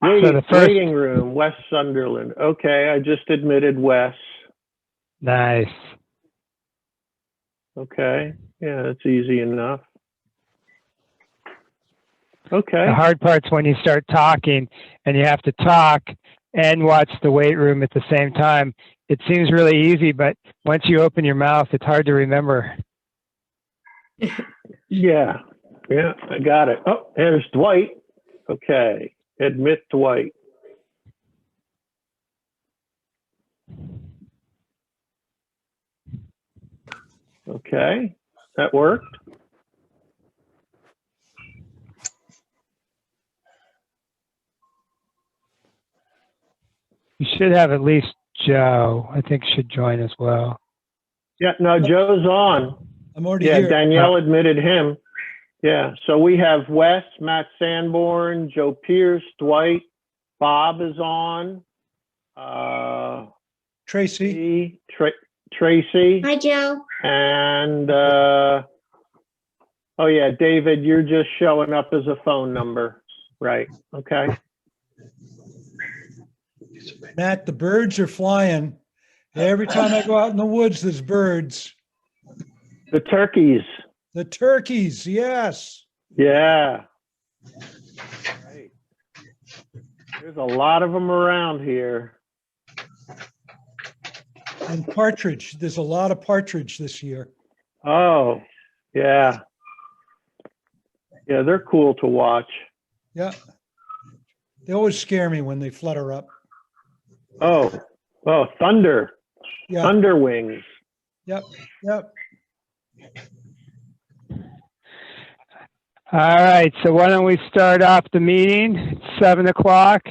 So the first, Waiting room, Wes Sunderland. Okay, I just admitted Wes. nice. Okay, yeah, that's easy enough. Okay. The hard part's when you start talking and you have to talk and watch the weight room at the same time. It seems really easy, but once you open your mouth, it's hard to remember. Yeah, I got it. Oh, there's Dwight. Okay, admit Dwight. Okay, that worked. You should have at least Joe, I think, should join as well. Yeah, no, Joe's on. I'm already Yeah, here. Danielle admitted him. Yeah, so we have Wes, Matt Sanborn, Joe Pierce, Dwight, Bob is on. Tracy. Tracy. Hi, Joe. And, oh yeah, David, you're just showing up as a phone number. Right, okay. Matt, the birds are flying. Every time I go out in the woods, there's birds. The turkeys. The turkeys, yes. Yeah. Right. There's a lot of them around here. And partridge. There's a lot of partridge this year. Oh, yeah. Yeah, they're cool to watch. Yeah. They always scare me when they flutter up. Oh, thunder. Yeah. Thunder wings. Yep. All right, so why don't we start off the meeting? It's 7 o'clock.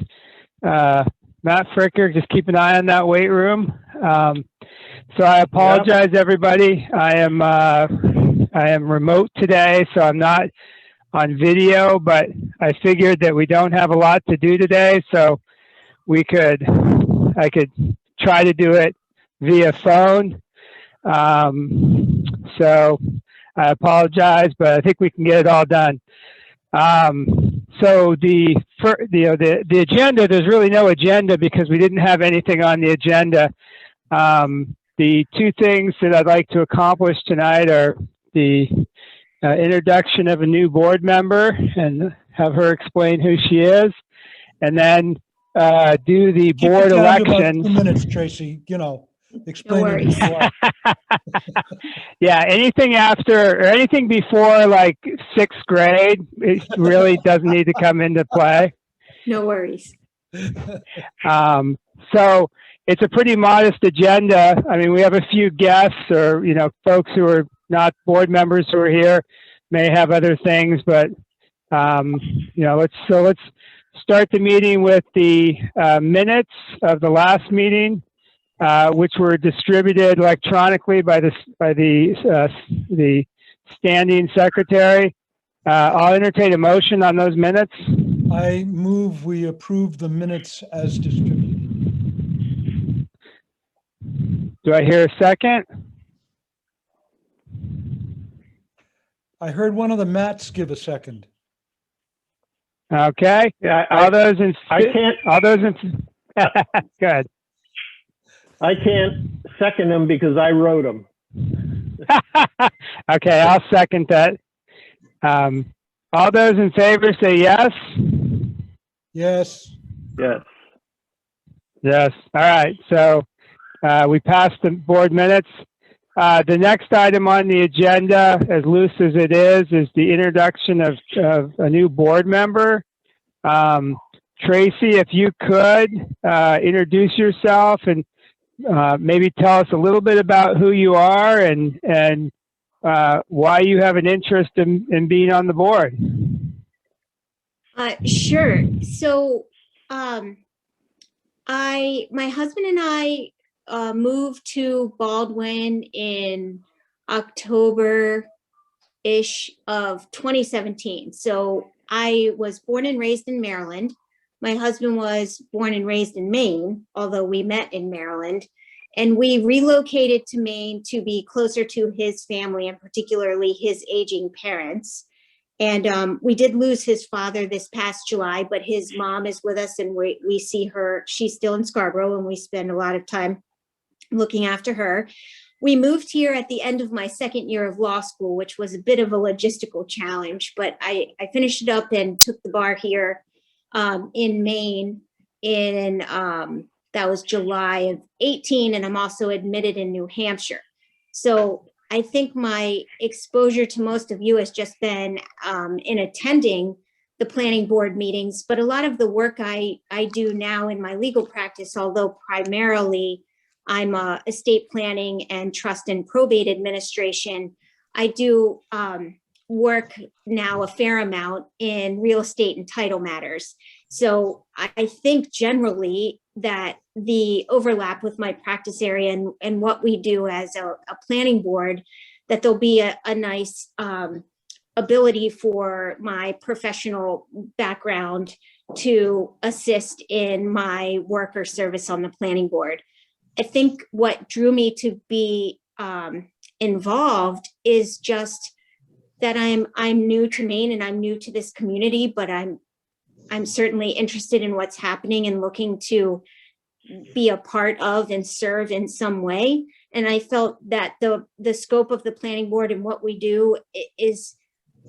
Matt Fricker, just keep an eye on that weight room. So I apologize, everybody. I am remote today, so I'm not on video, but I figured that we don't have a lot to do today, so I could try to do it via phone. So I apologize, but I think we can get it all done. So the agenda, there's really no agenda because we didn't have anything on the agenda. The two things that I'd like to accomplish tonight are the introduction of a new board member and have her explain who she is, and then do the Keep board it down to about election. 2 minutes, Tracy, explain No it. worries. before. Yeah, anything after or anything before like 6th grade, it really doesn't need to come into play. No worries. So it's a pretty modest agenda. I mean, we have a few guests or, folks who are not board members who are here may have other things, but, let's start the meeting with the minutes of the last meeting, which were distributed electronically by the standing secretary. I'll entertain a motion on those minutes. I move we approve the minutes as distributed. Do I hear a second? I heard one of the Matts give a second. Okay. Yeah, All those in. Good. I can't second them because I wrote them. Okay, I'll second that. All those in favor say yes. Yes. Yes. Yes. All right. So we passed the board minutes. The next item on the agenda, as loose as it is the introduction of a new board member. Tracy, if you could introduce yourself and maybe tell us a little bit about who you are and why you have an interest in being on the board. Sure. So, my husband and I moved to Baldwin in October-ish of 2017. So I was born and raised in Maryland. My husband was born and raised in Maine, although we met in Maryland. And we relocated to Maine to be closer to his family and particularly his aging parents. And we did lose his father this past July, but his mom is with us, and we see her. She's still in Scarborough, and we spend a lot of time looking after her. We moved here at the end of my second year of law school, which was a bit of a logistical challenge, but I finished it up and took the bar here in Maine in that was July of 18, and I'm also admitted in New Hampshire. So I think my exposure to most of you has just been in attending the planning board meetings, but a lot of the work I do now in my legal practice, although primarily I'm estate planning and trust and probate administration, I do work now a fair amount in real estate and title matters. So I think generally that the overlap with my practice area and what we do as a planning board, that there'll be a nice ability for my professional background to assist in my work or service on the planning board. I think what drew me to be involved is just that I'm new to Maine and I'm new to this community, but I'm certainly interested in what's happening and looking to be a part of and serve in some way. And I felt that the scope of the planning board and what we do is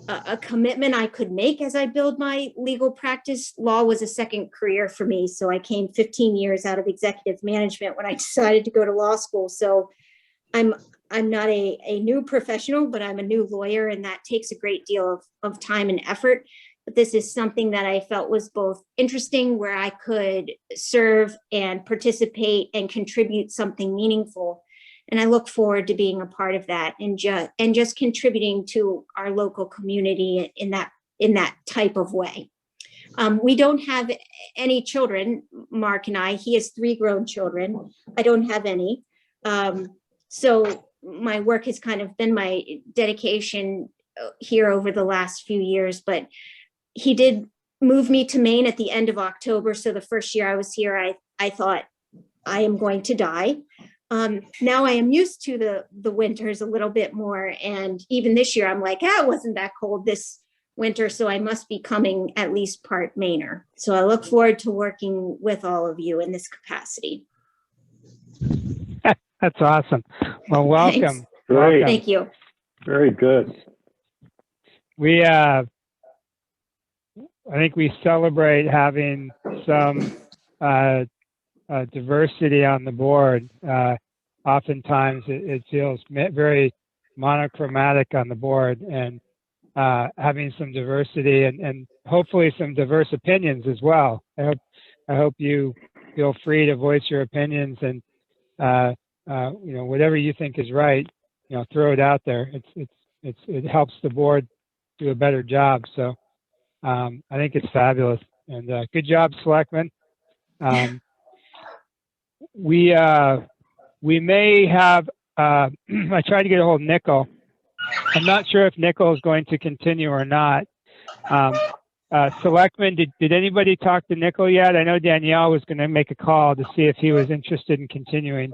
a commitment I could make as I build my legal practice. Law was a second career for me. So I came 15 years out of executive management when I decided to go to law school. So I'm not a new professional, but I'm a new lawyer, and that takes a great deal of time and effort. But this is something that I felt was both interesting, where I could serve and participate and contribute something meaningful. And I look forward to being a part of that and just contributing to our local community in that type of way. We don't have any children, Mark and I. He has 3 grown children. I don't have any. So my work has kind of been my dedication here over the last few years, but he did move me to Maine at the end of October. So the first year I was here, I thought, I am going to die. Now I am used to the winters a little bit more. And even this year, I'm like, it wasn't that cold this winter, so I must be coming at least part Mainer. So I look forward to working with all of you in this capacity. That's awesome. Well, welcome. Thanks. Great. Thank you. Very good. We, I think we celebrate having some diversity on the board. Oftentimes it feels very monochromatic on the board, and having some diversity and hopefully some diverse opinions as well. I hope you feel free to voice your opinions, and whatever you think is right, throw it out there. It helps the board do a better job. So I think it's fabulous, and good job, Selectmen. We may have, I tried to get a hold of Nicole. I'm not sure if Nicole is going to continue or not. Selectmen, did anybody talk to Nicole yet? I know Danielle was going to make a call to see if he was interested in continuing.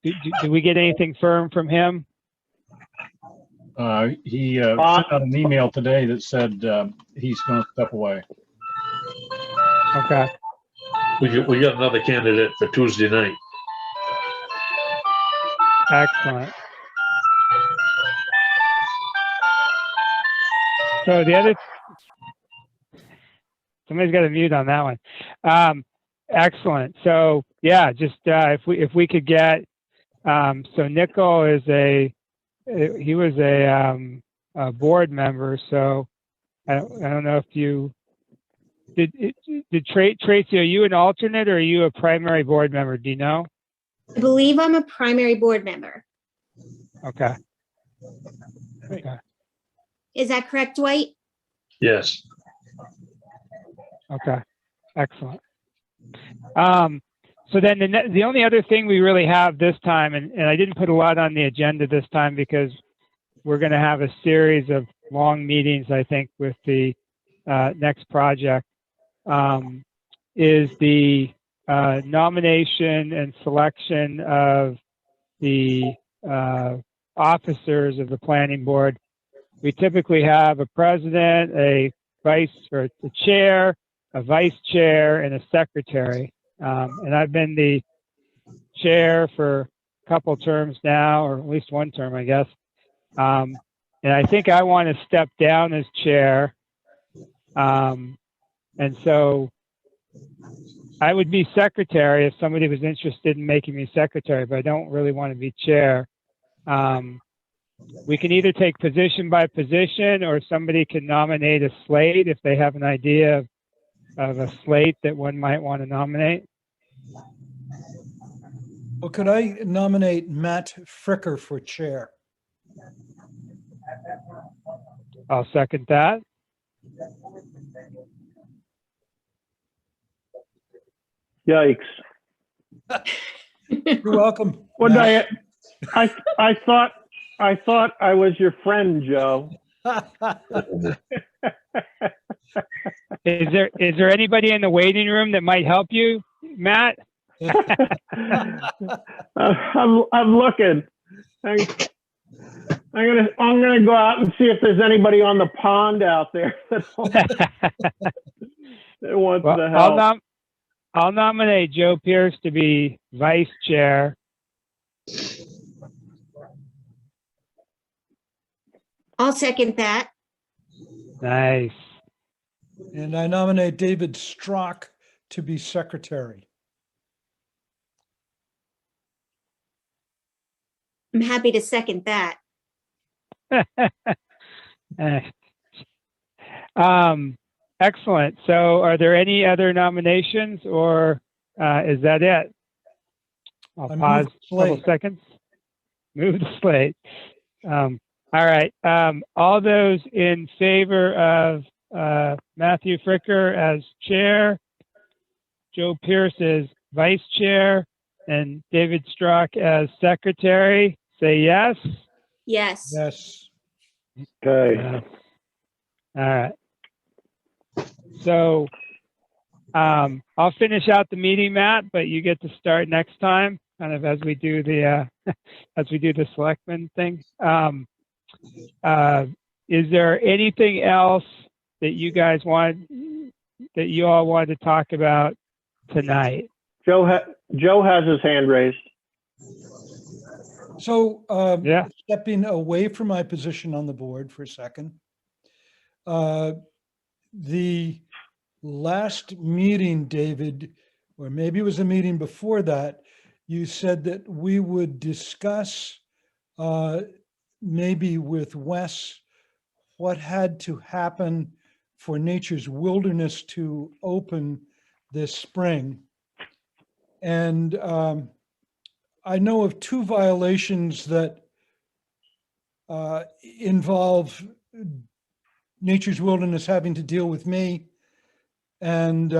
Did we get anything firm from him? He sent out an email today that said he's going to step away. Okay. We got another candidate for Tuesday night. Excellent. So the other, somebody's got a mute on that one. Excellent. So yeah, just if we could get, so Nicole is he was a board member. So I don't know if you did Tracy, are you an alternate or are you a primary board member? Do you know? I believe I'm a primary board member. Okay. Okay. Is that correct, Dwight? Yes. Okay. Excellent. So then the only other thing we really have this time, and I didn't put a lot on the agenda this time because we're going to have a series of long meetings, I think, with the next project, is the nomination and selection of the officers of the planning board. we typically have a president, a vice or a chair, a vice chair, and a secretary. And I've been the chair for a couple terms now, or at least one term, I guess. And I think I want to step down as chair. And so I would be secretary if somebody was interested in making me secretary, but I don't really want to be chair. We can either take position by position, or somebody can nominate a slate if they have an idea of a slate that one might want to nominate. Well, could I nominate Matt Fricker for chair? I'll second that. Yikes. You're welcome. What Matt. I thought I was your friend, Joe. Is there anybody in the waiting room that might help you, Matt? I'm looking. I'm gonna go out and see if there's anybody on the pond out there that wants Well, to help. I'll nominate Joe Pierce to be vice chair. I'll second that. Nice. And I nominate David Strock to be secretary. I'm happy to second that. Excellent. So are there any other nominations, or is that it? I'll I move pause the a couple slate. seconds. Move the slate. All right. All those in favor of Matthew Fricker as chair, Joe Pierce as vice chair, and David Strock as secretary, say yes. Yes. Yes. Okay. All right. So I'll finish out the meeting, Matt, but you get to start next time, kind of as we do the selectmen thing. Is there anything else that you guys that you all want to talk about tonight? Joe has his hand raised. So Yeah. stepping away from my position on the board for a second. The last meeting, David, or maybe it was a meeting before that, you said that we would discuss maybe with Wes what had to happen for Nature's Wilderness to open this spring. And I know of 2 violations that involve Nature's Wilderness having to deal with me. And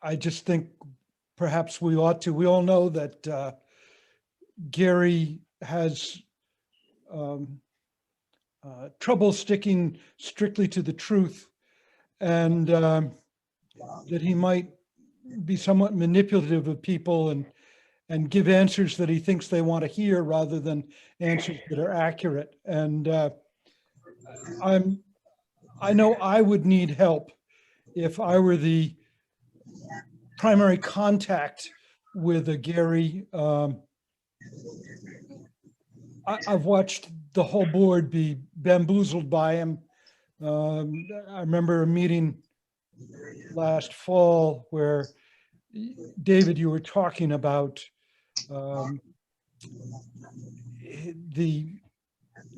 I just think perhaps we ought to. We all know that Gary has trouble sticking strictly to the truth, and that he might be somewhat manipulative of people and give answers that he thinks they want to hear rather than answers that are accurate. And I know I would need help if I were the primary contact with a Gary. I've watched the whole board be bamboozled by him. I remember a meeting last fall where, David, you were talking about the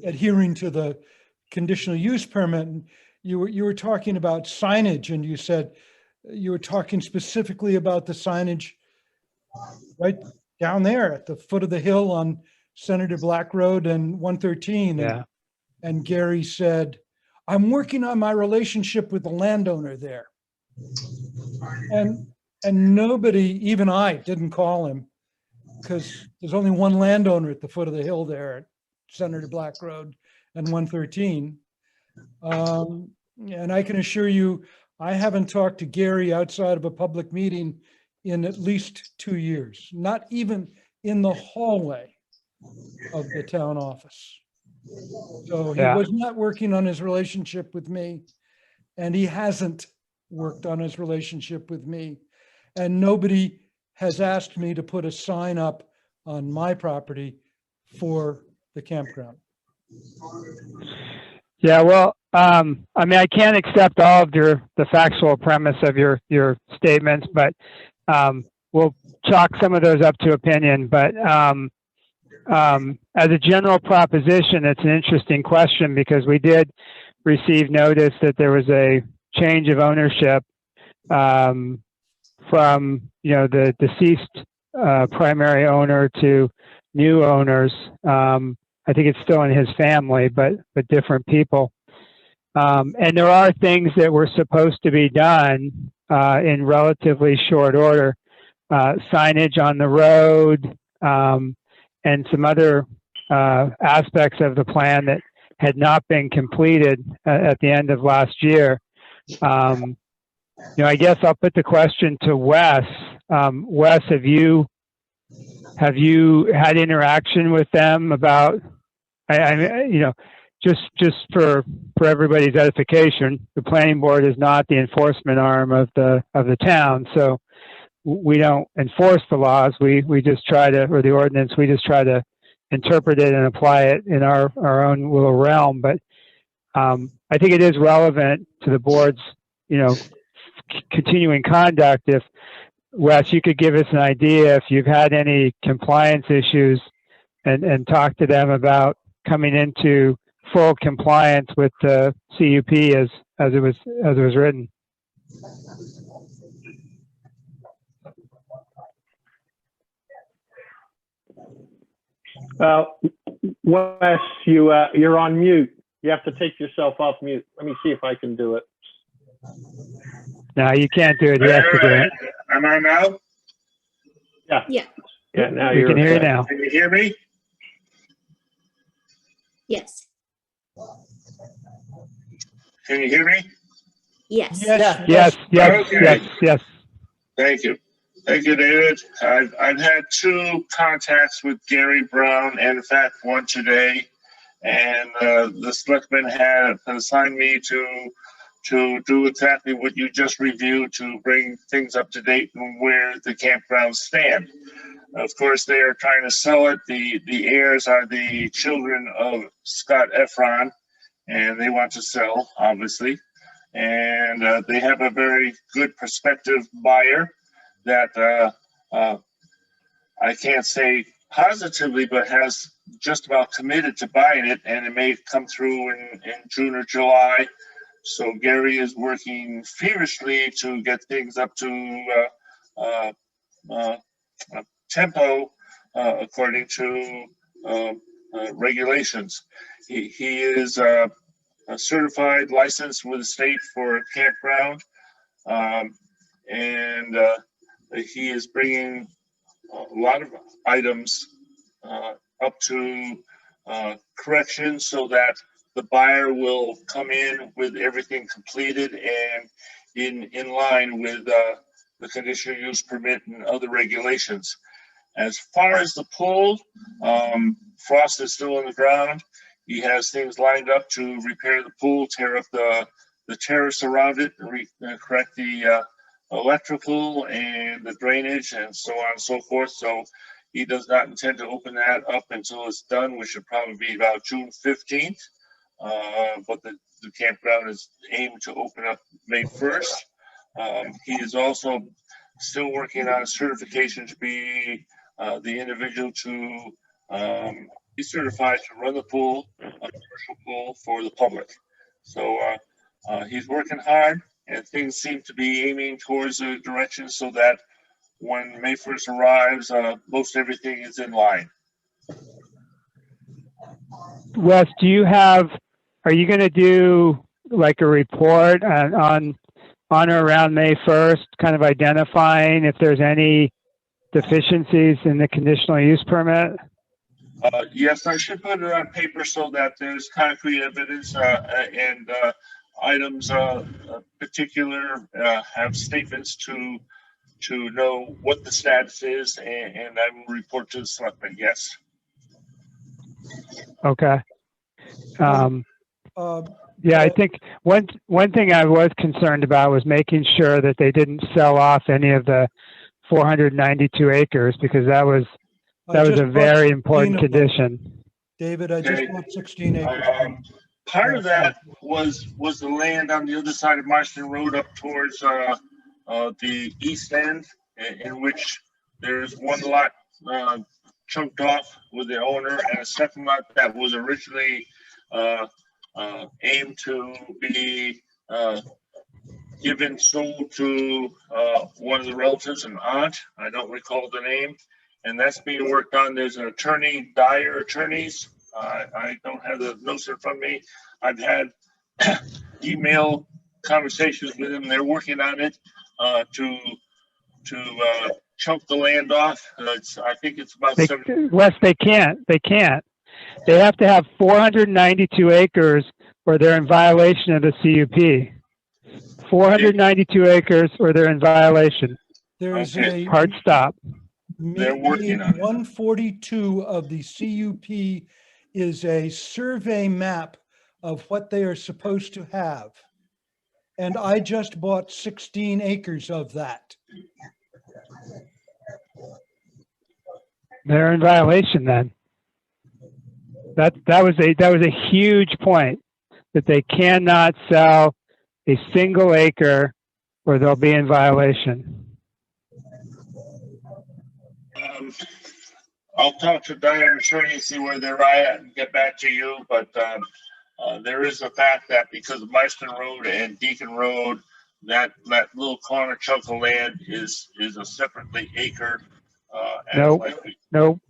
adhering to the conditional use permit. And you were talking about signage, and you said you were talking specifically about the signage right down there at the foot of the hill on Senator Black Road and 113. Yeah. And Gary said, I'm working on my relationship with the landowner there. And nobody, even I, didn't call him, because there's only one landowner at the foot of the hill there at Senator Black Road and 113. And I can assure you, I haven't talked to Gary outside of a public meeting in at least 2 years, not even in the hallway of the town office. So he Yeah. was not working on his relationship with me, and he hasn't worked on his relationship with me. And nobody has asked me to put a sign up on my property for the campground. Yeah, well, I mean, I can't accept all of the factual premise of your statements, but we'll chalk some of those up to opinion. But as a general proposition, it's an interesting question because we did receive notice that there was a change of ownership from, you know, the deceased primary owner to new owners. I think it's still in his family, but different people. And there are things that were supposed to be done in relatively short order. Signage on the road, and some other aspects of the plan that had not been completed at the end of last year. You know, I guess I'll put the question to Wes. Wes, have you had interaction with them about? I mean, you know, just for everybody's edification, the planning board is not the enforcement arm of the town, so we don't enforce the laws. We just try to, or the ordinance, we just try to interpret it and apply it in our own little realm. But I think it is relevant to the board's, you know, continuing conduct. If, Wes, you could give us an idea if you've had any compliance issues and talk to them about coming into full compliance with the CUP as it was written. Wes, you're on mute. You have to take yourself off mute. Let me see if I can do it. No, you can't do it. You have to do it. Am I now? Yeah, now We you're can hear you okay. now. Can you hear me? Yes, Can you hear me? yes. Yes. Yes, yes, Okay. yes. Thank you. Thank you, David. I've had 2 contacts with Gary Brown, and in fact, one today. And the selectman had assigned me to do exactly what you just reviewed, to bring things up to date and where the campgrounds stand. Of course, they are trying to sell it. The heirs are the children of Scott Efron, and they want to sell, obviously. And they have a very good prospective buyer that I can't say positively, but has just about committed to buying it, and it may come through in June or July. So Gary is working feverishly to get things up to tempo according to regulations. He is a certified, licensed with the state for a campground, and he is bringing a lot of items up to correction so that the buyer will come in with everything completed and in line with the conditional use permit and other regulations. As far as the pool, frost is still on the ground. He has things lined up to repair the pool, tear up the terrace around it, and correct the electrical and the drainage and so on and so forth. So he does not intend to open that up until it's done, which should probably be about June 15th. But the campground is aimed to open up May 1st. He is also still working on a certification to be the individual to be certified to run the pool, a commercial pool for the public. So he's working hard, and things seem to be aiming towards a direction so that when May 1st arrives, most everything is in line. Wes, are you going to do like a report on or around May 1st, kind of identifying if there's any deficiencies in the conditional use permit? Yes, I should put it on paper so that there's concrete evidence and items particular have statements to know what the status is, and I will report to the selectmen. Yes. Okay. Uh, Yeah, I think one thing I was concerned about was making sure that they didn't sell off any of the 492 acres, because that was I just a bought very 16 important of them. condition. David, I just Okay. bought 16 acres. Part of that was the land on the other side of Marston Road up towards the east end, in which there's one lot chunked off with the owner, and a second lot that was originally aimed to be sold to one of the relatives, an aunt. I don't recall the name, and that's being worked on. There's an attorney, Dyer Attorneys. I don't have the notes in front of me. I've had email conversations with them. They're working on it to chunk the land off. I think it's about Wes, they can't. They have to have 492 acres or they're in violation of the CUP. 492 acres or they're in violation. There's Okay. a Hard stop. They're working on it. 142 of the CUP is a survey map of what they are supposed to have. And I just bought 16 acres of that. They're in violation then. That was a huge point, that they cannot sell a single acre or they'll be in violation. I'll talk to Dyer Attorney and see where they're at and get back to you, but there is a fact that because of Marston Road and Deacon Road, that little corner chunk of land is a separately acre. Nope. Nope.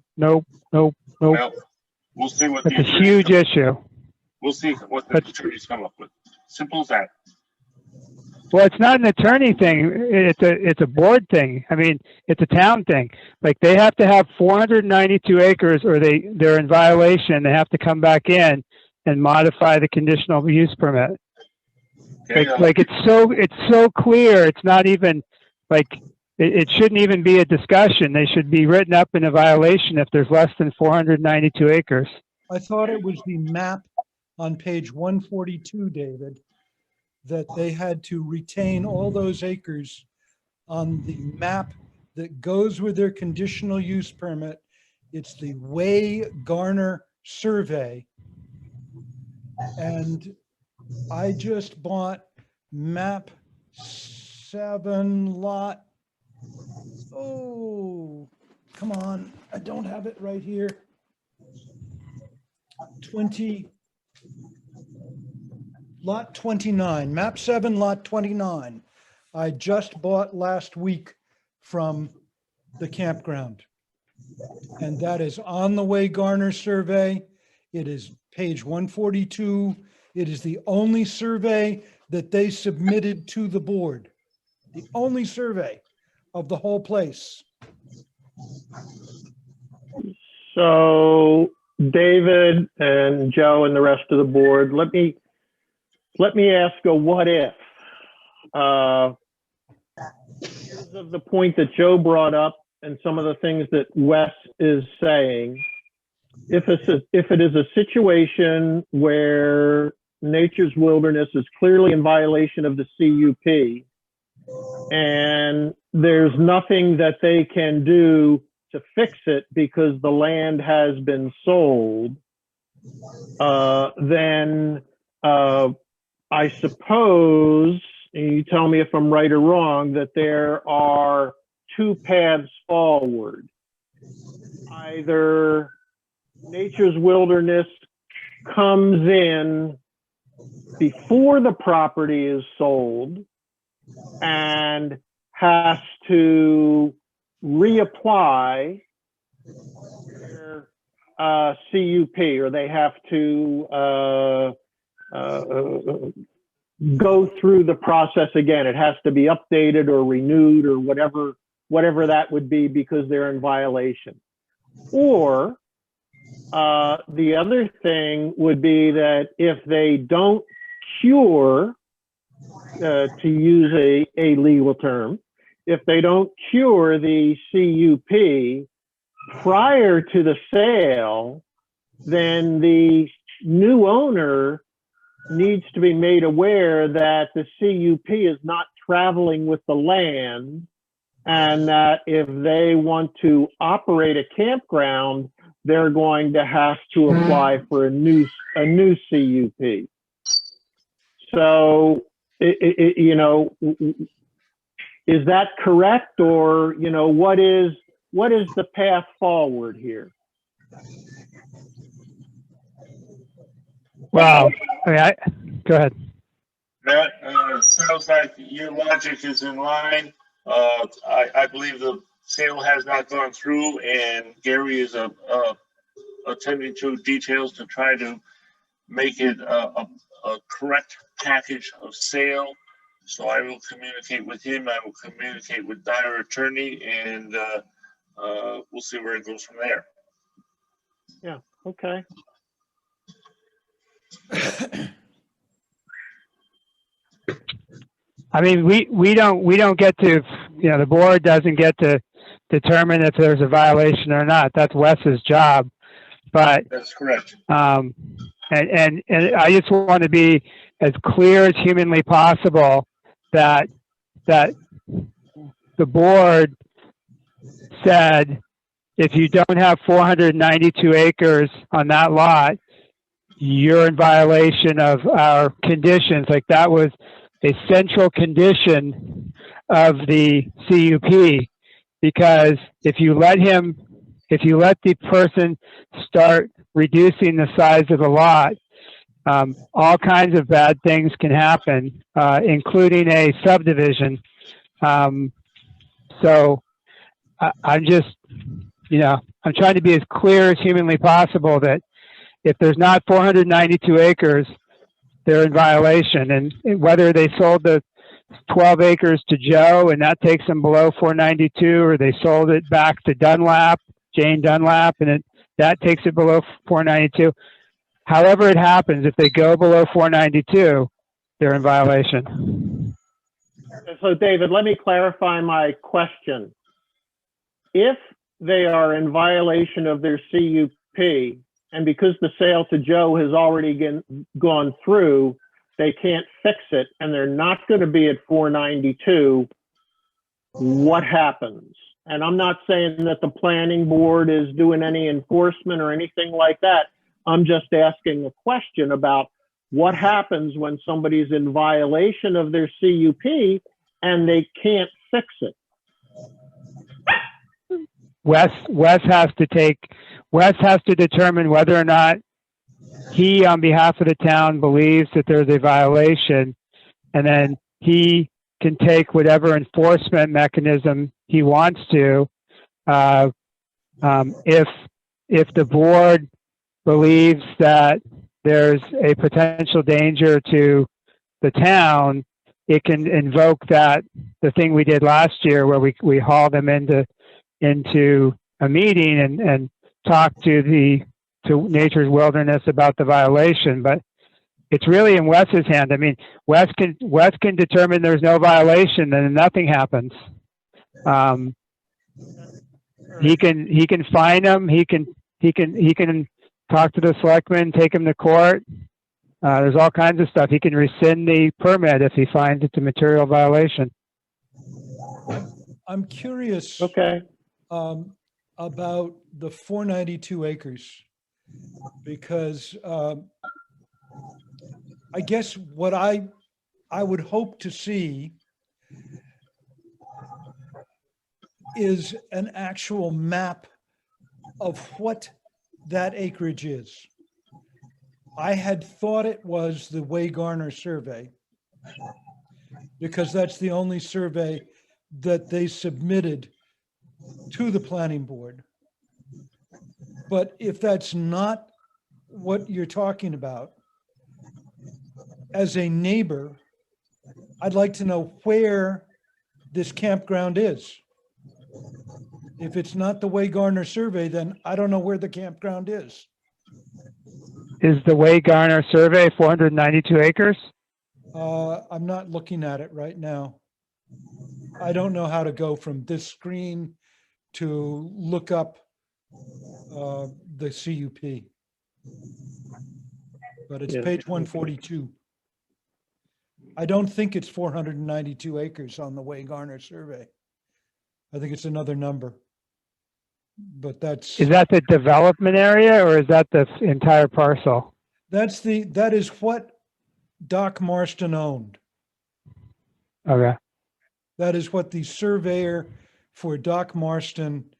Well, we'll see what That's the a huge issue. We'll see what the attorneys come up with. Simple as that. Well, it's not an attorney thing. It's a board thing. I mean, it's a town thing. Like, they have to have 492 acres or they're in violation. They have to come back in and modify the conditional use permit. Okay, It's so clear. It's not even like, it shouldn't even be a discussion. They should be written up in a violation if there's less than 492 acres. I thought it was the map on page 142, David, that they had to retain all those acres on the map that goes with their conditional use permit. It's the Way Garner survey. And I just bought map 7 lot. Oh, come on. I don't have it right here. 20. Lot 29, map 7, lot 29. I just bought last week from the campground. And that is on the Way Garner survey. It is page 142. It is the only survey that they submitted to the board. The only survey of the whole place. So David and Joe and the rest of the board, let me ask a what if. Because of the point that Joe brought up and some of the things that Wes is saying, if it is a situation where Nature's Wilderness is clearly in violation of the CUP and there's nothing that they can do to fix it because the land has been sold, then I suppose, and you tell me if I'm right or wrong, that there are two paths forward. Either Nature's Wilderness comes in before the property is sold and has to reapply their CUP, or they have to go through the process again. It has to be updated or renewed or whatever that would be because they're in violation. Or the other thing would be that if they don't cure, to use a legal term, if they don't cure the CUP prior to the sale, then the new owner needs to be made aware that the CUP is not traveling with the land, and that if they want to operate a campground, they're going to have to apply for a new CUP. So, you know, is that correct, or, you know, what is the path forward here? Well, I mean, go ahead. Matt, sounds like your logic is in line. I believe the sale has not gone through, and Gary is attending to details to try to make it a correct package of sale. So I will communicate with him. I will communicate with Dyer attorney, and we'll see where it goes from there. Yeah, okay. I mean, we don't get to, you know, the board doesn't get to determine if there's a violation or not. That's Wes's job. But That's correct. and I just want to be as clear as humanly possible that the board said if you don't have 492 acres on that lot, you're in violation of our conditions. Like, that was a central condition of the CUP, because if you let the person start reducing the size of the lot, all kinds of bad things can happen, including a subdivision. So I'm just, you know, I'm trying to be as clear as humanly possible that if there's not 492 acres, they're in violation. And whether they sold the 12 acres to Joe and that takes them below 492, or they sold it back to Jane Dunlap, and that takes it below 492. However it happens, if they go below 492, they're in violation. So David, let me clarify my question. If they are in violation of their CUP, and because the sale to Joe has already gone through, they can't fix it, and they're not going to be at 492, what happens? And I'm not saying that the planning board is doing any enforcement or anything like that. I'm just asking a question about what happens when somebody's in violation of their CUP and they can't fix it. Wes has to determine whether or not he, on behalf of the town, believes that there's a violation, and then he can take whatever enforcement mechanism he wants to. If the board believes that there's a potential danger to the town, it can invoke the thing we did last year, where we hauled them into a meeting and talk to Nature's Wilderness about the violation. But it's really in Wes's hand. I mean, Wes can determine there's no violation, and nothing happens. He can fine them. He can talk to the selectmen, take them to court. There's all kinds of stuff. He can rescind the permit if he finds it's a material violation. I'm curious. Okay. About the 492 acres, because I guess what I would hope to see is an actual map of what that acreage is. I had thought it was the Way-Garner survey, because that's the only survey that they submitted to the planning board. But if that's not what you're talking about, as a neighbor, I'd like to know where this campground is. If it's not the Way-Garner survey, then I don't know where the campground is. Is the Way-Garner survey 492 acres? I'm not looking at it right now. I don't know how to go from this screen to look up the CUP. but it's Yeah. page 142. I don't think it's 492 acres on the Way Garner survey. I think it's another number. But Is that the development area or is that the entire parcel? that is what Doc Marston owned. Okay. That is what the surveyor for Doc Marston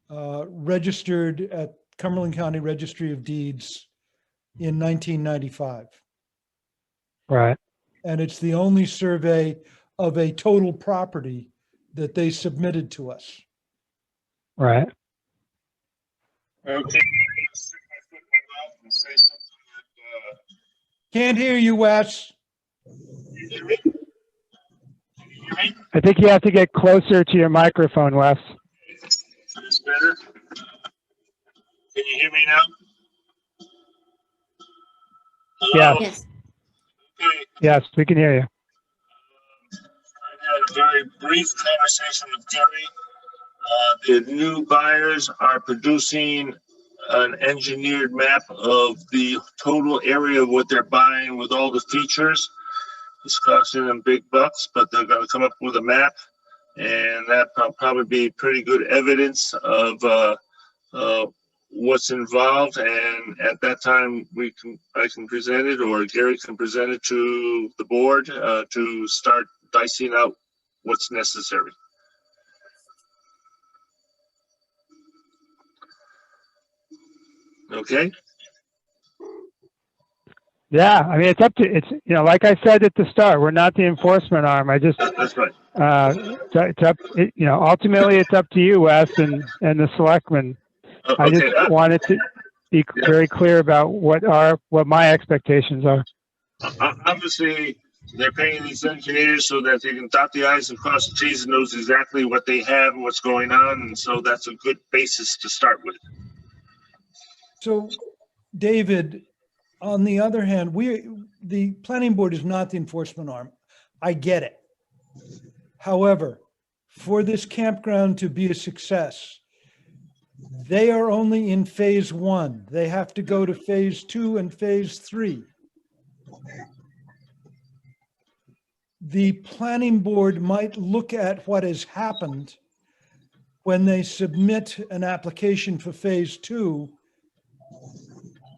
registered at Cumberland County Registry of Deeds in 1995. Right. And it's the only survey of a total property that they submitted to us. Right. Okay, I'm gonna stick my foot in my mouth and say something that, Can't hear you, Wes. you hear me? Can you hear me? I think you have to get closer to your microphone, Wes. Is this better? Can you hear me now? Yeah. Hello? Yes. Okay. Yes, we can hear you. I had a very brief conversation with Gary. The new buyers are producing an engineered map of the total area of what they're buying with all the features. It's costing them big bucks, but they're gonna come up with a map. And that'll probably be pretty good evidence of what's involved. And at that time, I can present it, or Gary can present it to the board to start dicing out what's necessary. Okay, Yeah, I mean, like I said at the start, we're not the enforcement arm. I just, that's right. ultimately it's up to you, Wes, and the selectmen. I just Okay, wanted to be very clear about what my expectations are. obviously, they're paying these engineers so that they can dot the i's and cross the t's and knows exactly what they have and what's going on. And so that's a good basis to start with. So, David, on the other hand, the planning board is not the enforcement arm. I get it. However, for this campground to be a success, they are only in phase 1. They have to go to phase 2 and phase 3. The planning board might look at what has happened when they submit an application for phase 2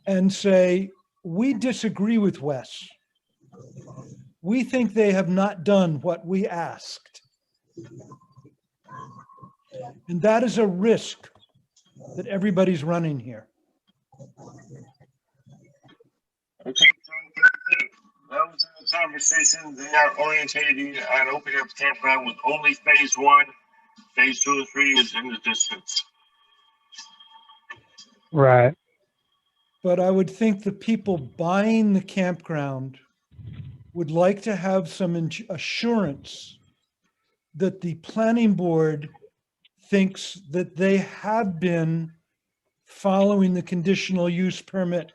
and say, we disagree with Wes. We think they have not done what we asked. And that is a risk that everybody's running here. Okay. That was in the conversation. They are orientating on opening up the campground with only phase 1. Phase 2 and 3 is in the distance. Right. But I would think the people buying the campground would like to have some assurance that the planning board thinks that they have been following the conditional use permit,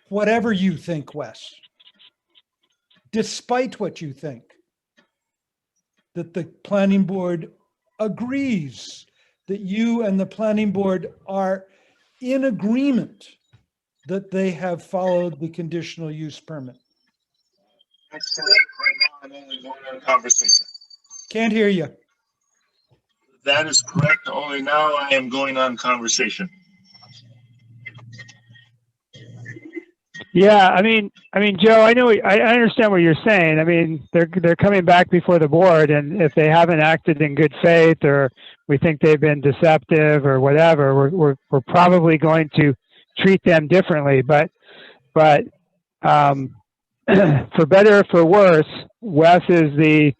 whatever you think, Wes, despite what you think, that the planning board agrees that you and the planning board are in agreement that they have followed the conditional use permit. That's correct. Right now, I'm only going on conversation. Can't hear you. That is correct. Only now I am going on conversation. Yeah, I mean, Joe, I understand what you're saying. I mean, they're coming back before the board, and if they haven't acted in good faith, or we think they've been deceptive or whatever, we're probably going to treat them differently. But for better or for worse, Wes is the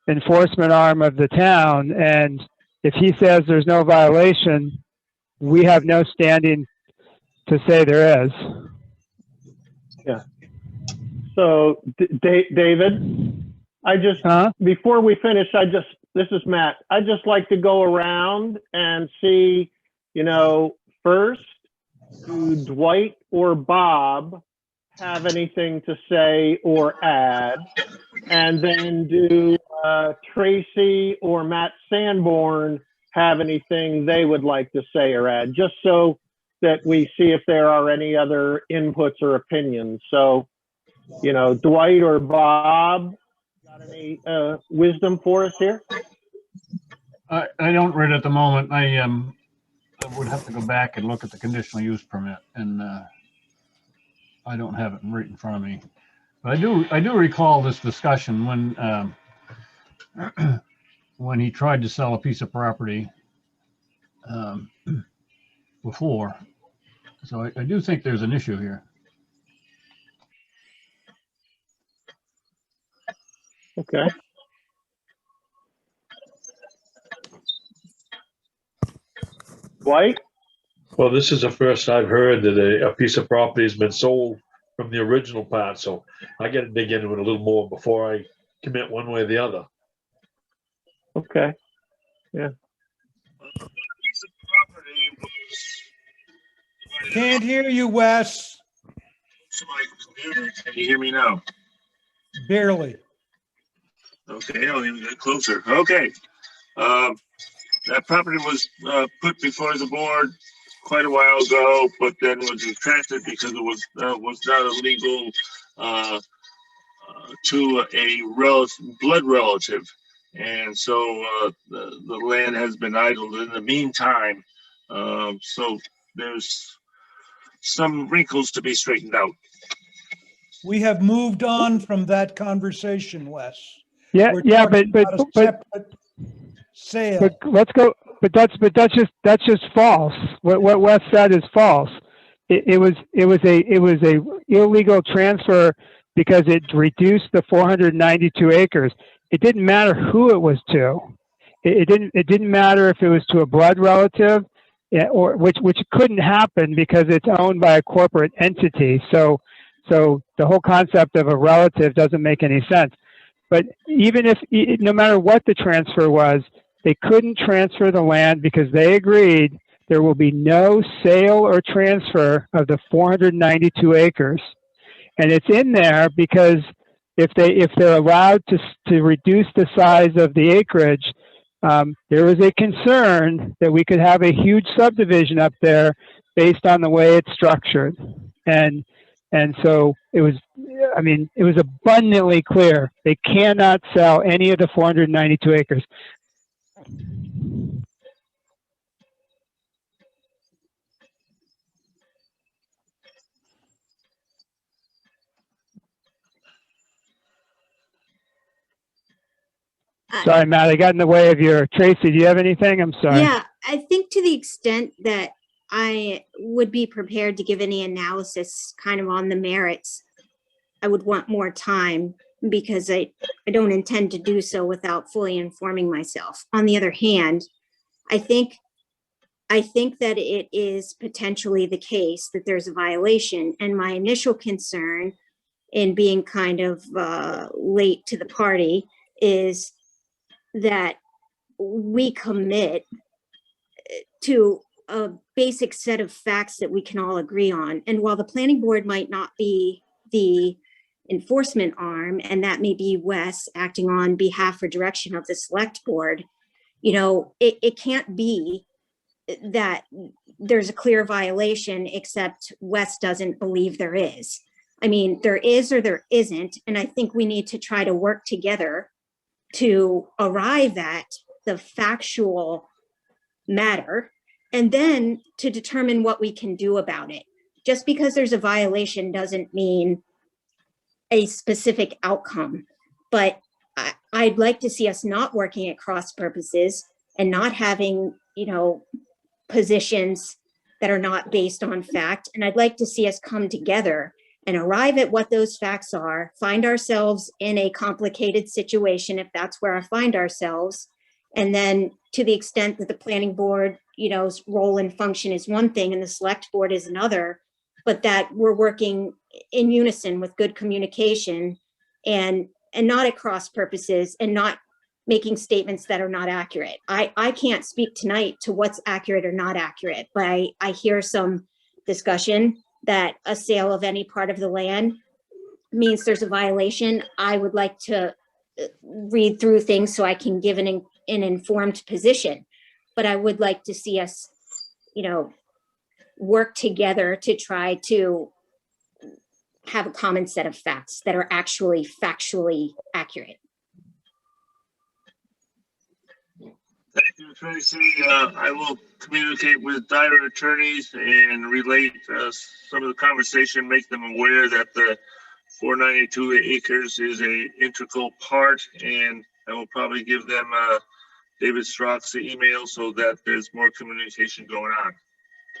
enforcement arm of the town, and if he says there's no violation, we have no standing to say there is. So, David, before we finish, this is Matt. I'd just like to go around and see, first, do Dwight or Bob have anything to say or add? And then do Tracy or Matt Sanborn have anything they would like to say or add? Just so that we see if there are any other inputs or opinions. So, Dwight or Bob, got any wisdom for us here? I don't read at the moment. I would have to go back and look at the conditional use permit, and I don't have it right in front of me. But I do recall this discussion when when he tried to sell a piece of property before. So I do think there's an issue here. Okay. Dwight? Well, this is the first I've heard that a piece of property has been sold from the original part, so I gotta dig into it a little more before I commit one way or the other. Okay. A piece of property was Can't hear you, Wes. to my computer. Can you hear me now? Barely. Okay, I'll even get closer. Okay. That property was put before the board quite a while ago, but then was retracted because it was not illegal to a blood relative. And so the land has been idled in the meantime. So there's some wrinkles to be straightened out. We have moved on from that conversation, Wes. Yeah, We're yeah, talking about a separate sale. but let's go. But that's just false. What Wes said is false. It was a illegal transfer because it reduced the 492 acres. It didn't matter who it was to. It didn't matter if it was to a blood relative, or which couldn't happen because it's owned by a corporate entity. So the whole concept of a relative doesn't make any sense. But even if, no matter what the transfer was, they couldn't transfer the land because they agreed there will be no sale or transfer of the 492 acres. And it's in there because if they're allowed to reduce the size of the acreage, there was a concern that we could have a huge subdivision up there based on the way it's structured. And so it was abundantly clear they cannot sell any of the 492 acres. Sorry, Matt, I got in the way of your, Tracy, do you have anything? I'm sorry. Yeah, I think to the extent that I would be prepared to give any analysis kind of on the merits, I would want more time because I don't intend to do so without fully informing myself. On the other hand, I think that it is potentially the case that there's a violation, and my initial concern in being kind of late to the party is that we commit to a basic set of facts that we can all agree on. And while the planning board might not be the enforcement arm, and that may be Wes acting on behalf or direction of the select board, it can't be that there's a clear violation except Wes doesn't believe there is. I mean, there is or there isn't. And I think we need to try to work together to arrive at the factual matter and then to determine what we can do about it. Just because there's a violation doesn't mean a specific outcome, but I'd like to see us not working at cross purposes and not having, positions that are not based on fact. And I'd like to see us come together and arrive at what those facts are, find ourselves in a complicated situation if that's where I find ourselves. And then to the extent that the planning board, role and function is one thing and the select board is another, but that we're working in unison with good communication and not at cross purposes and not making statements that are not accurate. I can't speak tonight to what's accurate or not accurate, but I hear some discussion that a sale of any part of the land means there's a violation. I would like to read through things so I can give an informed position, but I would like to see us, work together to try to have a common set of facts that are actually factually accurate. Thank you, Tracy. I will communicate with Dyer attorneys and relate some of the conversation, make them aware that the 492 acres is a integral part, and I will probably give them David Strock's email so that there's more communication going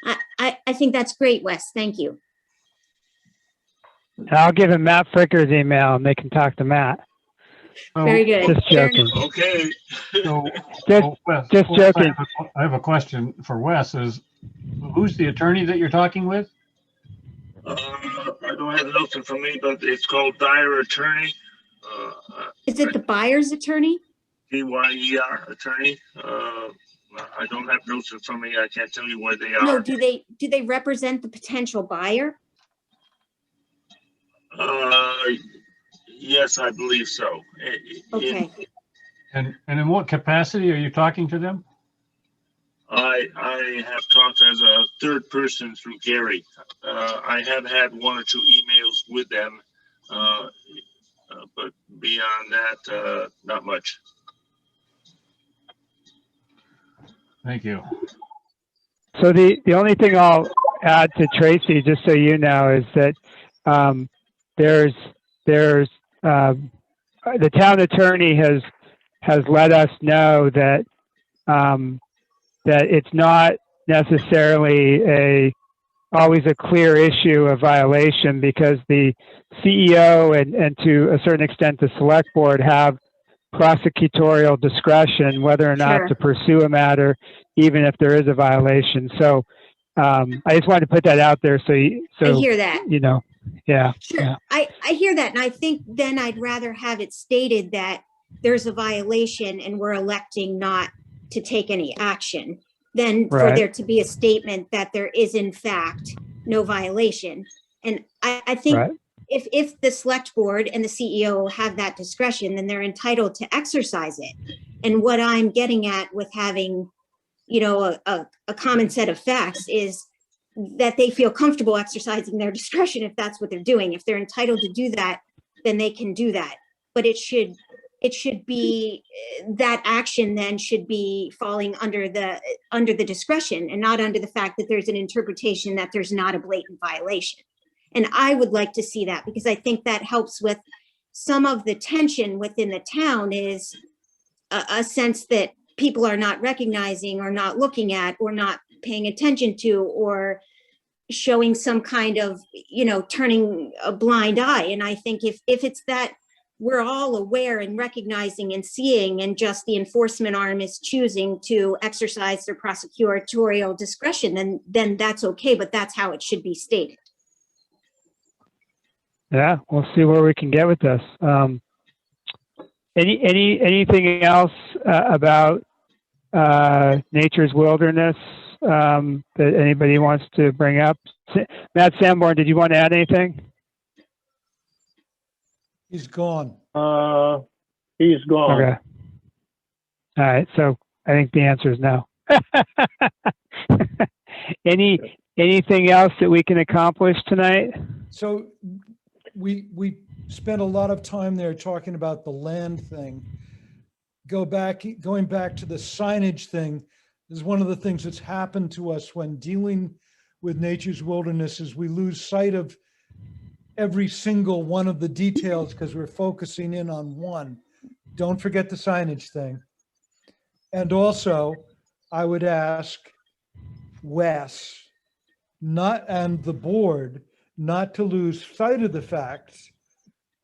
on. I think that's great, Wes. Thank you. I'll give him Matt Fricker's email and they can talk to Matt. So- Very good. Just Fair joking. enough. Okay. So, Just- Wes, just Wes, joking. I have a question for Wes. Who's the attorney that you're talking with? I don't have the notes in front of me, but it's called Dyer Attorney. Is it the buyer's attorney? DYER Attorney. I don't have notes in front of me. I can't tell you where they No, are. do they represent the potential buyer? Yes, I believe so. Okay. And in what capacity are you talking to them? I have talked as a third person through Gary. I have had one or two emails with them, but beyond that, not much. Thank you. So the only thing I'll add to Tracy, just so you know, is that there's the town attorney has let us know that that it's not necessarily always a clear issue of violation, because the CEO and to a certain extent the select board have prosecutorial discretion whether or not Sure. to pursue a matter, even if there is a violation. So I just wanted to put that out there. So I hear that. you know, yeah. Sure. Yeah. I hear that. And I think then I'd rather have it stated that there's a violation and we're electing not to take any action than for Right. there to be a statement that there is in fact no violation. And I think Right. if the select board and the CEO have that discretion, then they're entitled to exercise it. And what I'm getting at with having, you know, a common set of facts is that they feel comfortable exercising their discretion if that's what they're doing. If they're entitled to do that, then they can do that. But it should be that action then should be falling under the discretion and not under the fact that there's an interpretation that there's not a blatant violation. And I would like to see that, because I think that helps with some of the tension within the town, is a sense that people are not recognizing or not looking at or not paying attention to, or showing some kind of, you know, turning a blind eye. And I think if it's that we're all aware and recognizing and seeing, and just the enforcement arm is choosing to exercise their prosecutorial discretion, then that's okay, but that's how it should be stated. Yeah, we'll see where we can get with this. Anything else about Nature's Wilderness that anybody wants to bring up? Matt Sanborn, did you want to add anything? He's gone. He's gone. Okay. All right. So I think the answer is no. Anything else that we can accomplish tonight? So we spent a lot of time there talking about the land thing. Going back to the signage thing, is one of the things that's happened to us when dealing with Nature's Wilderness, is we lose sight of every single one of the details because we're focusing in on one. Don't forget the signage thing. And also, I would ask Wes and the board not to lose sight of the fact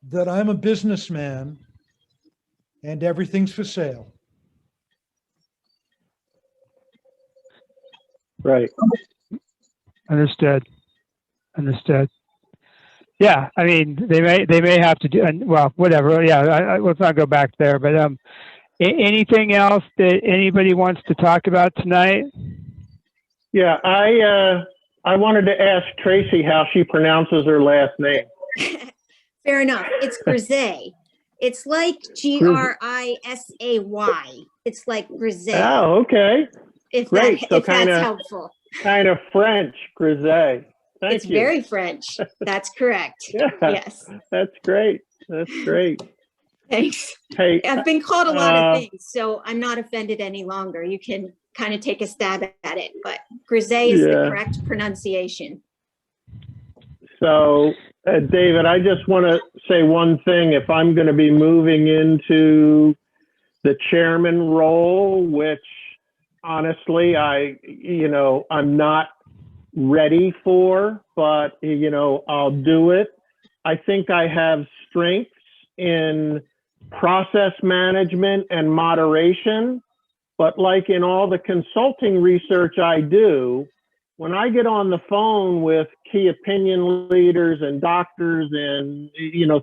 that I'm a businessman and everything's for sale. Right. Understood. Yeah, I mean, they may have to do, well, whatever. Yeah, let's not go back there. But anything else that anybody wants to talk about tonight? Yeah, I wanted to ask Tracy how she pronounces her last name. Fair enough. It's Grisay. It's like Grisay. It's like Grisay. Oh, okay. If Great. So that's kinda- helpful. kind of French, Grisette. Thank It's you. very French. That's correct. Yeah, Yes, that's great. That's great. thanks. Hey, I've been called a lot of Uh, things, so I'm not offended any longer. You can kind of take a stab at it, but Grisette is the Yeah. correct pronunciation. so, David, I just want to say one thing. If I'm going to be moving into the chairman role, which honestly, I'm not ready for, but, I'll do it. I think I have strengths in process management and moderation, but like in all the consulting research I do, when I get on the phone with key opinion leaders and doctors and,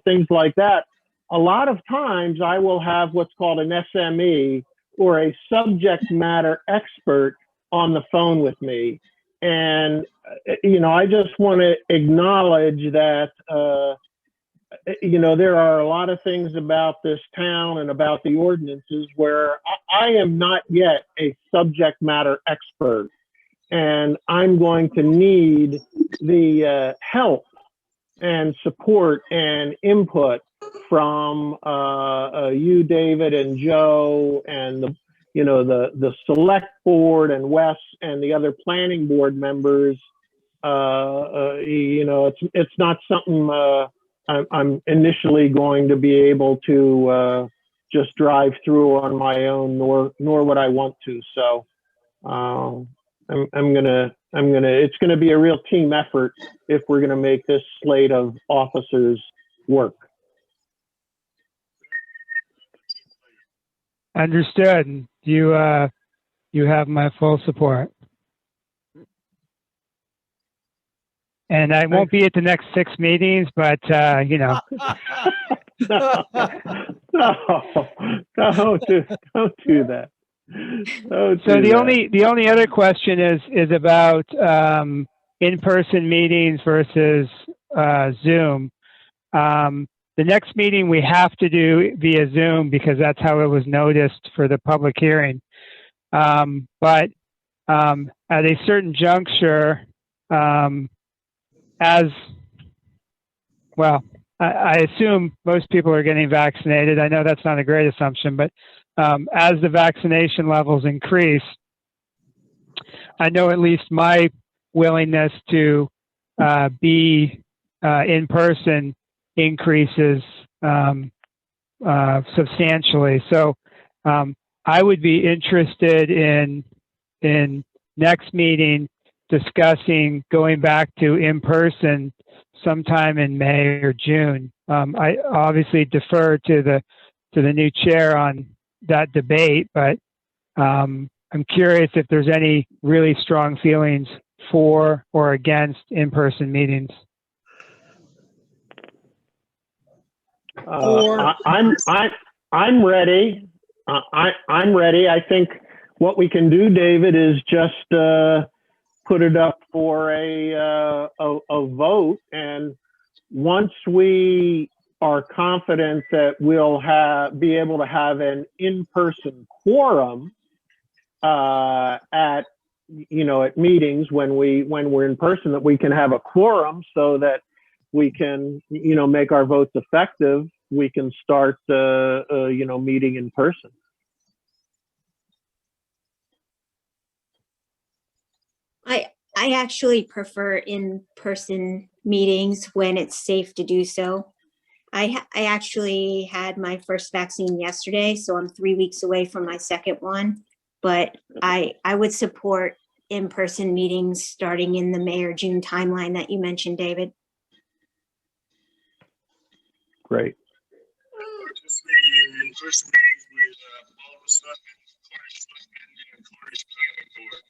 things like that, a lot of times I will have what's called an SME or a subject matter expert on the phone with me. And, I just want to acknowledge that, there are a lot of things about this town and about the ordinances where I am not yet a subject matter expert. And I'm going to need the help and support and input from you, David, and Joe, and the select board, and Wes, and the other planning board members. It's not something I'm initially going to be able to just drive through on my own, nor would I want to. So it's gonna be a real team effort if we're gonna make this slate of officers work. Understood. You have my full support. And I won't be at the next 6 meetings, but No, don't do that. Don't so do the only other question is about in-person meetings versus Zoom. The next meeting we have to do via Zoom because that's how it was noticed for the public hearing. But at a certain juncture, as well, I assume most people are getting vaccinated. I know that's not a great assumption, but as the vaccination levels increase, I know at least my willingness to be in person increases substantially. So I would be interested in next meeting discussing going back to in person sometime in May or June. I obviously defer to the new chair on that debate, but I'm curious if there's any really strong feelings for or against in-person meetings. I'm ready. I'm ready. I think what we can do, David, is just put it up for a vote, and once we are confident that we'll be able to have an in-person quorum at meetings when we're in person, that we can have a quorum so that we can make our votes effective. We can start meeting in person. I actually prefer in-person meetings when it's safe to do so. I actually had my first vaccine yesterday, so I'm 3 weeks away from my second one. But I would support in-person meetings starting in the May or June timeline that you mentioned, David. Great. Participating in person meetings with all of us and Cornish Planning Board.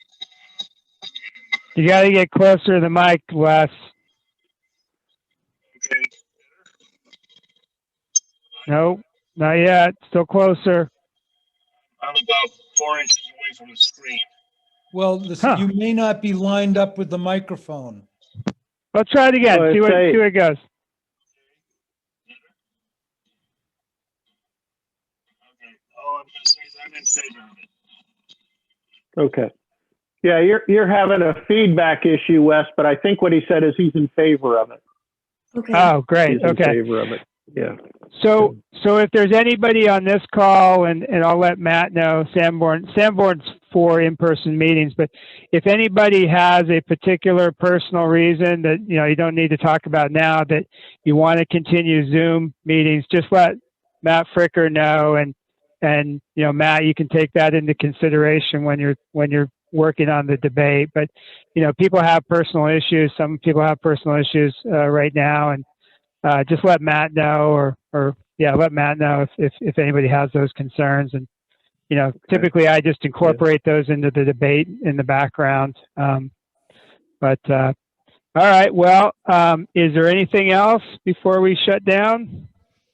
You got to get closer to the mic, Wes. Okay. No, not yet. Still closer. I'm about 4 inches away from the screen. Well, listen, you may not be lined up with the microphone. Let's try it again. Oh, See what it goes. Okay. All I'm going to say is I'm in favor of it. Okay. Yeah, you're having a feedback issue, Wes, but I think what he said is he's in favor of it. Okay. Oh, great. He's in Okay. favor of it. Yeah. So if there's anybody on this call, and I'll let Matt know, Sanborn's for in-person meetings, but if anybody has a particular personal reason that, you don't need to talk about now, that you want to continue Zoom meetings, just let Matt Fricker know. And Matt, you can take that into consideration when you're working on the debate. But, people have personal issues. Some people have personal issues right now, and just let Matt know, let Matt know if anybody has those concerns. And, typically I just incorporate those into the debate in the background. All right. Well, is there anything else before we shut down?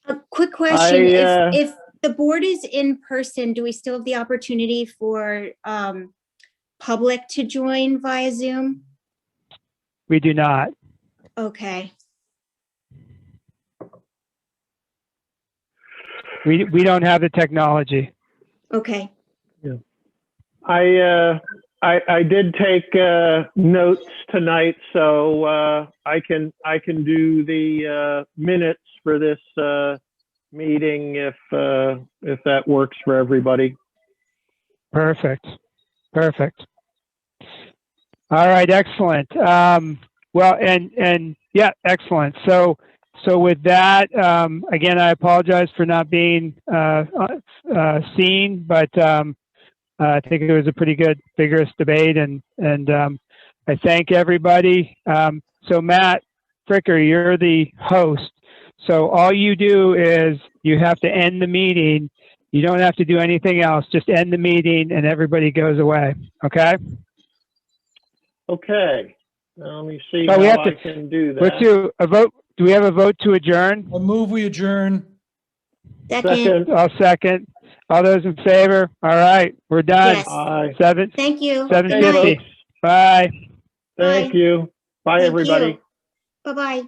A quick question. If the board is in person, do we still have the opportunity for public to join via Zoom? We do not. Okay. We don't have the technology. Okay. I did take notes tonight, so I can do the minutes for this meeting if that works for everybody. Perfect. All right. Excellent. Well, and yeah, excellent. So with that, again, I apologize for not being seen, but I think it was a pretty good, vigorous debate, and I thank everybody. So Matt Fricker, you're the host. So all you do is you have to end the meeting. You don't have to do anything else. Just end the meeting, and everybody goes away. Okay? Okay. Now let me see Oh, how we have I to- can do that. Let's do a vote. Do we have a vote to adjourn? I move we adjourn. Second. I'll second. All those in favor? All right, we're done. Yes. Aye. Thank you. Seven Good night. fifty. Bye. Thank Bye. you. Bye, Thank everybody. you. Bye-bye.